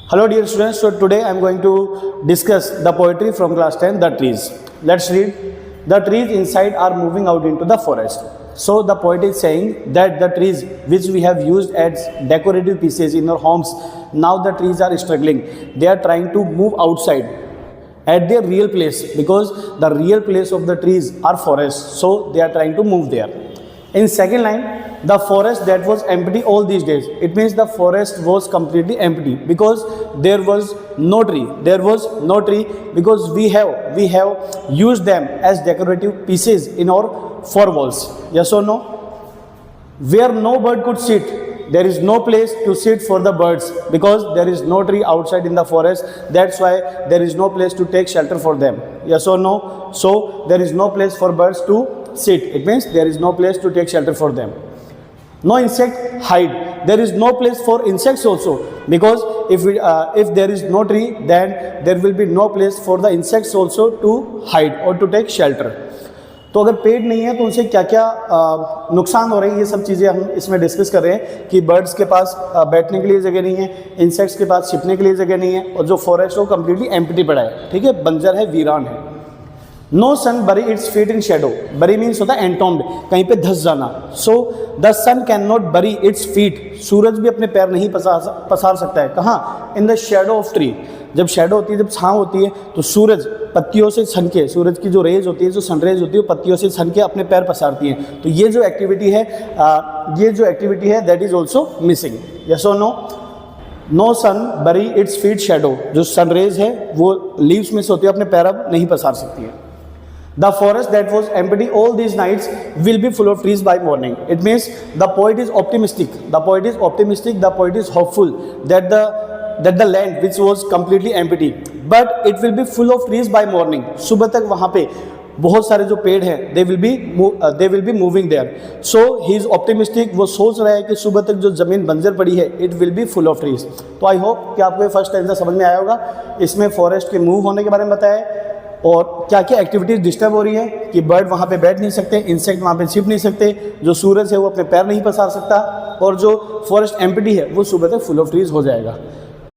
Hello dear students, so today I am going to discuss the poetry from class 10, The Trees. Let's read. The trees inside are moving out into the forest. So the poet is saying that the trees which we have used as decorative pieces in our homes, now the trees are struggling. They are trying to move outside at their real place because the real place of the trees are forests. So they are trying to move there. In second line, the forest that was empty all these days. It means the forest was completely empty because there was no tree. There was no tree because we have used them as decorative pieces in our four walls. Yes or no? Where no bird could sit, there is no place to sit for the birds because there is no tree outside in the forest. That's why there is no place to take shelter for them. Yes or no? So there is no place for birds to sit. It means there is no place to take shelter for them. No insect hide. There is no place for insects also because if there is no tree, then there will be no place for the insects also to hide or to take shelter. तो अगर पेड़ नहीं है तो उनसे क्या क्या नुकसान हो रहे हैं, ये सब चीज़ें हम इसमें डिस्कस कर रहे हैं कि बर्ड्स के पास बैठने के लिए जगह नहीं है, इंसेक्ट्स के पास छिपने के लिए जगह नहीं है और जो फॉरेस्ट वो कम्प्लीटली एम्प्टी पड़ा है, ठीक है, बंजर है, वीरान है. No sun bury its feet in shadow. Bury means होता है एंटोम्ड, कहीं पे धस जाना. So the sun can not bury its feet. सूरज भी अपने पैर नहीं पसार सकता है. कहाँ? In the shadow of tree. जब शेडो होती है, जब छाँव होती है, तो सूरज पत्तियों से छन के, सूरज की जो रेज होती है, जो सनरेज होती है, वो पत्तियों से छन के अपने पैर पसारती हैं. तो ये जो एक्टिविटी है that is also missing. Yes और no? No sun bury its feet shadow. जो सनरेज है वो लीव्स में से होती है, अपने पैर अब नहीं पसार सकती है. The forest that was empty all these nights will be full of trees by morning. It means the poet is optimistic. The poet is optimistic. The poet is hopeful that the land which was completely empty, but it will be full of trees by morning. सुबह तक वहाँ पे बहुत सारे जो पेड़ हैं they will be moving there. So he is optimistic. वो सोच रहा है कि सुबह तक जो ज़मीन बंजर पड़ी है it will be full of trees. तो आई होप कि आपको ये फर्स्ट आंसर समझ में आया होगा. इसमें फॉरेस्ट के मूव होने के बारे में बताया है और क्या क्या एक्टिविटीज़ डिस्टर्ब हो रही है कि बर्ड वहाँ पे बैठ नहीं सकते, इंसेक्ट वहाँ पे छिप नहीं सकते, जो सूरज है वो अपने पैर नहीं पसार सकता और जो फॉरेस्ट एम्प्टी है वो सुबह तक फुल ऑफ ट्रीज हो जाएगा.